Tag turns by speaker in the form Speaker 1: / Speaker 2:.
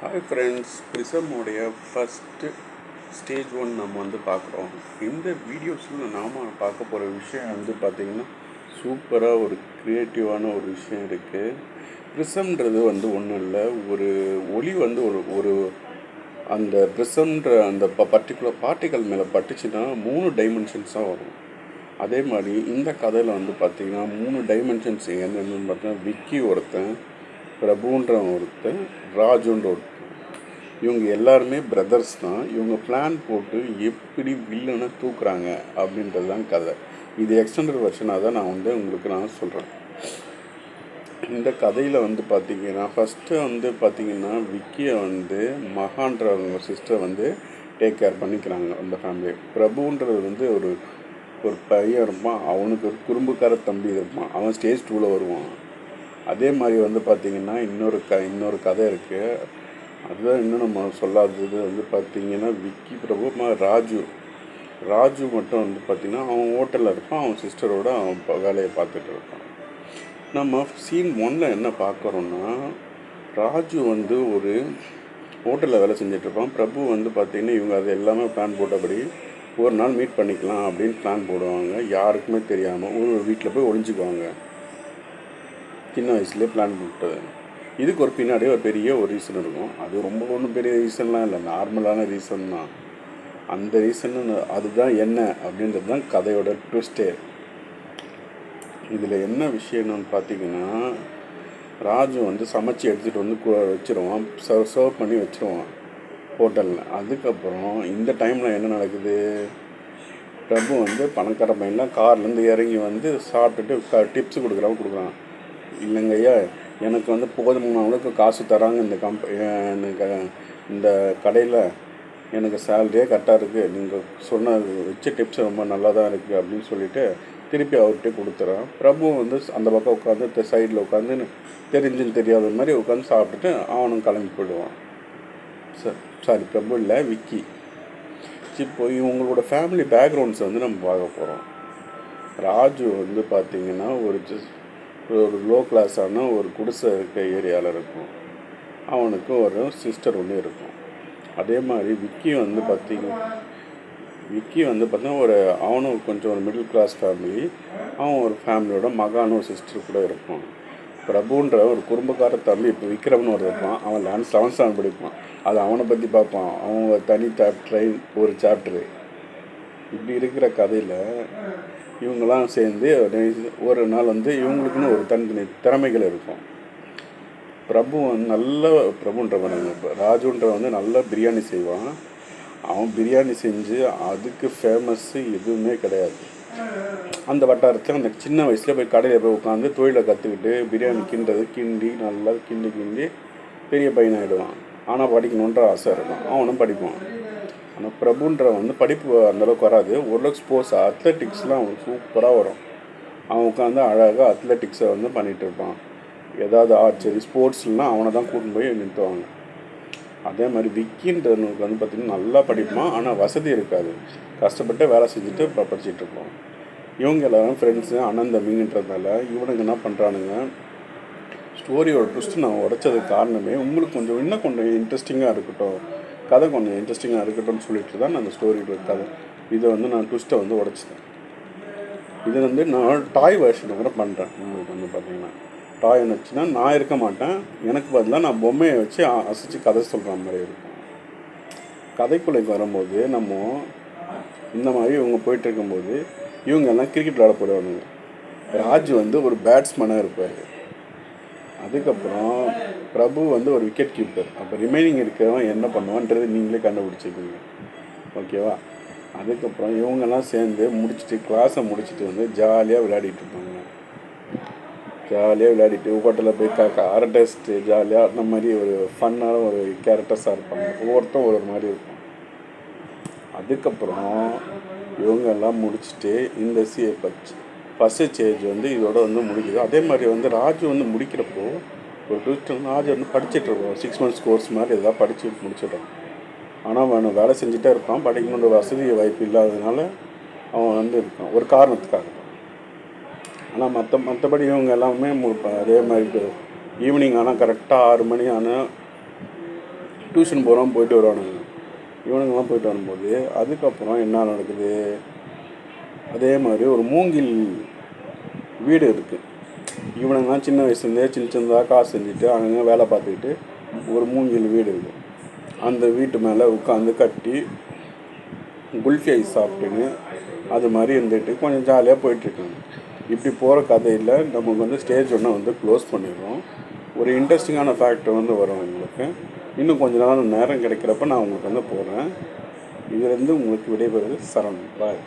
Speaker 1: Hi friends, ப்ரிசமோடைய first stage 1 நம்ம வந்து பார்க்குறோம். இந்த வீடியோஸில் நாம் பார்க்க போகிற விஷயம் வந்து பார்த்திங்கன்னா சூப்பராக ஒரு க்ரியேட்டிவான ஒரு விஷயம் இருக்குது. ப்ரிசம்ன்றது வந்து ஒன்றும் இல்லை, ஒரு ஒளி வந்து ஒரு ஒரு அந்த ப்ரிசம்ன்ற அந்த பர்டிகுலர் பார்ட்டிக்கல் மேலே பட்டுச்சுன்னா 3 டைமென்ஷன்ஸாக வரும். அதே மாதிரி இந்த கதையில் வந்து பார்த்திங்கன்னா 3 டைமென்ஷன்ஸ் என்னென்னு பார்த்தீங்கன்னா விக்கி ஒருத்தன், பிரபுன்றவன் ஒருத்தன், ராஜுன்ற ஒருத்தன். இவங்க எல்லாருமே பிரதர்ஸ் தான். இவங்க பிளான் போட்டு எப்படி வில்லனை தூக்குறாங்க அப்படின்றது தான் கதை. இது எக்ஸ்டெண்டட் வெர்ஷனாக தான் உங்களுக்கு நான் சொல்கிறேன். இந்த கதையில் வந்து பார்த்திங்கன்னா ஃபஸ்ட்டு வந்து பார்த்திங்கன்னா விக்கியை வந்து மகான்றவங்க சிஸ்டர் வந்து டேக் கேர் பண்ணிக்கிறாங்க அந்த ஃபேமிலியை. பிரபுன்றது வந்து ஒரு பையன் இருப்பான், அவனுக்கு ஒரு குறும்புக்கார தம்பி இருப்பான், அவன் ஸ்டேஜ் 2ல் வருவான். அதே மாதிரி வந்து பார்த்திங்கன்னா இன்னொரு கதை இருக்குது. அதுதான் இன்னும் நம்ம சொல்லாதது வந்து பார்த்திங்கன்னா விக்கி பிரபு ராஜு மட்டும் வந்து பார்த்திங்கன்னா அவன் ஹோட்டலில் இருப்பான், அவன் சிஸ்டரோட அவன் வேலையை பார்த்துட்டு இருப்பான். நம்ம சீன் 1ல் என்ன பார்க்குறோன்னா, ராஜு வந்து ஒரு ஹோட்டலில் வேலை செஞ்சிட்ருப்பான். பிரபு வந்து பார்த்திங்கன்னா இவங்க அது எல்லாமே பிளான் போட்டபடி ஒரு நாள் மீட் பண்ணிக்கலாம் அப்படின்னு பிளான் போடுவாங்க. யாருக்குமே தெரியாமல் ஒரு வீட்டில் போய் ஒளிஞ்சிக்குவாங்க. சின்ன வயசுலேயே பிளான் போட்டது. இதுக்கு ஒரு பின்னாடியே ஒரு பெரிய ஒரு ரீசன் இருக்கும். அது ரொம்ப ஒன்றும் பெரிய ரீசன்லாம் இல்லை, நார்மலான ரீசன் தான். அந்த ரீசன் அதுதான் என்ன அப்படின்றது தான் கதையோட ட்விஸ்டே. இதில் என்ன விஷயம்னு பார்த்தீங்கன்னா, ராஜு வந்து சமைச்சு எடுத்துகிட்டு வந்து வச்சுருவான், சர்வ் பண்ணி வச்சுருவான் ஹோட்டலில். அதுக்கப்புறம் இந்த டைமில் என்ன நடக்குது, பிரபு வந்து பணக்கார பையன்லாம் கார்லேருந்து இறங்கி வந்து சாப்பிட்டுட்டு டிப்ஸ் கொடுக்குறான். இல்லைங்க ஐயா, எனக்கு வந்து போதுமான அளவுக்கு காசு தராங்க இந்த கடையில், எனக்கு சேலரியே கரெக்டாக இருக்குது, நீங்கள் சொன்ன வச்ச டிப்ஸ் ரொம்ப நல்லா தான் இருக்குது அப்படின்னு சொல்லிவிட்டு திருப்பி அவர்கிட்ட கொடுத்துறான். பிரபு வந்து அந்த பக்கம் உட்காந்து சைடில் உட்காந்து தெரிஞ்சுன்னு தெரியாத மாதிரி உட்காந்து சாப்பிட்டுட்டு அவனும் கிளம்பி போயிடுவான். சாரி, பிரபு இல்லை, விக்கி. இப்போ இவங்களோட ஃபேமிலி பேக்ரவுண்ட்ஸை வந்து நம்ம பார்க்க போகிறோம். ராஜு வந்து பார்த்திங்கன்னா ஒரு லோ கிளாஸான ஒரு குடிசை இருக்க ஏரியாவில் இருக்கும். அவனுக்கு ஒரு சிஸ்டர் ஒன்று இருக்கும். அதே மாதிரி விக்கி வந்து பார்த்திங்கன்னா அவனும் கொஞ்சம் ஒரு மிடில் கிளாஸ் ஃபேமிலி. அவன் ஒரு ஃபேமிலியோட மகானும் ஒரு சிஸ்டர் கூட இருப்பான். பிரபுன்ற ஒரு குறும்புக்கார தம்பி இப்போ விக்ரம்னு ஒரு இருப்பான். அவன் 7th ஸ்டாண்டர்ட் படிப்பான். அது அவனை பற்றி பார்ப்பான். அவன் தனி ஒரு சாப்டரு. இப்படி இருக்கிற கதையில் இவங்கெல்லாம் சேர்ந்து ஒரு நாள் வந்து இவங்களுக்குன்னு ஒரு தனித்தனி திறமைகள் இருக்கும். பிரபுன்றவன் ராஜுன்றவன் வந்து நல்லா பிரியாணி செய்வான். அவன் பிரியாணி செஞ்சு அதுக்கு ஃபேமஸ்ஸு எதுவுமே கிடையாது. அந்த வட்டாரத்தில் அந்த சின்ன வயசில் போய் கடையில் போய் உட்காந்து தொழிலை கற்றுக்கிட்டு பிரியாணி கிண்டி நல்லா கிண்டி பெரிய பையனாகிடுவான். ஆனால் படிக்கணுன்ற ஆசை இருக்கும், அவனும் படிப்பான். ஆனால் பிரபுன்றவன் வந்து படிப்பு அந்தளவுக்கு வராது. ஓரளவுக்கு ஸ்போர்ட்ஸ் அத்லெட்டிக்ஸ்லாம் அவனுக்கு சூப்பராக வரும். அவன் உட்காந்து அழகாக அத்லெட்டிக்ஸை வந்து பண்ணிகிட்டு இருப்பான். ஏதாவது ஆர்ச்சரி ஸ்போர்ட்ஸ்லாம் அவனை தான் கூட்டின்னு போய் நிறுத்துவாங்க. அதே மாதிரி விக்கின்றவனுக்கு வந்து பார்த்திங்கன்னா நல்லா படிப்பான், ஆனால் வசதி இருக்காது. கஷ்டப்பட்டு வேலை செஞ்சுட்டு படிச்சுட்டு இருப்பான். இவங்க எல்லோரும் ஃப்ரெண்ட்ஸு அண்ணன் தம்பிங்கன்றதுனால இவனுங்க என்ன பண்ணுறானுங்க, ஸ்டோரியோட ட்விஸ்ட்டு நான் உடைச்சதுக்கு காரணமே உங்களுக்கு இன்னும் கொஞ்சம் இன்ட்ரெஸ்டிங்காக இருக்கட்டும், கதை கொஞ்சம் இன்ட்ரெஸ்டிங்காக இருக்கட்டும்னு சொல்லிட்டு தான் நான் அந்த ஸ்டோரியோட கதை இதை வந்து நான் ட்விஸ்ட்டை வந்து உடைச்சிட்டேன். இது வந்து நான் டாய் வெர்ஷனை கூட பண்ணுறேன். உங்களுக்கு வந்து பார்த்திங்கன்னா டாய் வச்சுன்னா நான் இருக்க மாட்டேன், எனக்கு பதிலாக நான் பொம்மையை வச்சு அசைச்சு கதை சொல்கிற மாதிரி இருக்கும். கதைக்குள்ளைக்கு வரும்போது நம்ம இந்த மாதிரி இவங்க போயிட்டு இருக்கும்போது இவங்க எல்லாம் கிரிக்கெட் விளையாட போயிடுவானுங்க. ராஜு வந்து ஒரு பேட்ஸ்மேனாக இருப்பார். அதுக்கப்புறம் பிரபு வந்து ஒரு விக்கெட் கீப்பர். அப்போ ரிமைனிங் இருக்கிறவன் என்ன பண்ணுவான்றது நீங்களே கண்டுபிடிச்சிக்கிங்க, ஓகேவா? அதுக்கப்புறம் இவங்கெல்லாம் சேர்ந்து கிளாஸை முடிச்சுட்டு வந்து ஜாலியாக விளையாடிட்டு இருப்பாங்க. ஜாலியாக விளையாடிட்டு ஹோட்டலில் போய் அரட்டஸ்ட்டு ஜாலியாக அந்த மாதிரி ஒரு ஃபன்னான ஒரு கேரக்டர்ஸாக இருப்பாங்க. ஒவ்வொருத்தரும் ஒரு மாதிரி இருக்கும். அதுக்கப்புறம் இவங்கெல்லாம் முடிச்சுட்டு இந்த ஃபஸ்ட்டு ஸ்டேஜ் வந்து இதோட வந்து முடிக்குது. அதே மாதிரி வந்து ராஜு வந்து முடிக்கிறப்போ ஒரு ட்விஸ்ட், ராஜு வந்து படிச்சுட்ருக்கோம், 6 months கோர்ஸ் மாதிரி எதாவது படித்து முடிச்சிட்டோம். ஆனால் அவன் வேலை செஞ்சுட்டே இருப்பான். படிக்கணுன்ற வசதி வாய்ப்பு இல்லாததுனால அவன் வந்து இருக்கான் ஒரு காரணத்துக்காக. ஆனால் மற்றபடி இவங்க எல்லாமே அதே மாதிரி ஈவினிங் ஆனால் கரெக்டாக 6 மணி ஆனால் டியூஷன் போகிறோம் போயிட்டு வருவானுங்க. இவனுங்கெல்லாம் போயிட்டு வரும்போது அதுக்கப்புறம் என்ன நடக்குது, அதே மாதிரி ஒரு மூங்கில் வீடு இருக்குது. இவனுங்கெல்லாம் சின்ன வயசுலேருந்தே சின்னதாக காசு செஞ்சுட்டு அங்கங்கே வேலை பார்த்துக்கிட்டு ஒரு மூங்கில் வீடு இருக்குது. அந்த வீட்டு மேலே உட்காந்து கட்டி குல்ஃபி ஐஸ் சாப்பிட்டுன்னு அது மாதிரி இருந்துட்டு கொஞ்சம் ஜாலியாக போயிட்டுருக்காங்க. இப்படி போகிற கதையில் நமக்கு வந்து ஸ்டேஜ் ஒன்று வந்து க்ளோஸ் பண்ணிடுறோம். ஒரு இன்ட்ரெஸ்டிங்கான ஃபேக்டர் வந்து வரும் உங்களுக்கு. இன்னும் கொஞ்ச நாள் நேரம் கிடைக்கிறப்ப நான் உங்களுக்கு வந்து போகிறேன். இதுலேருந்து உங்களுக்கு விடைபெறுவது சரண். பாய்.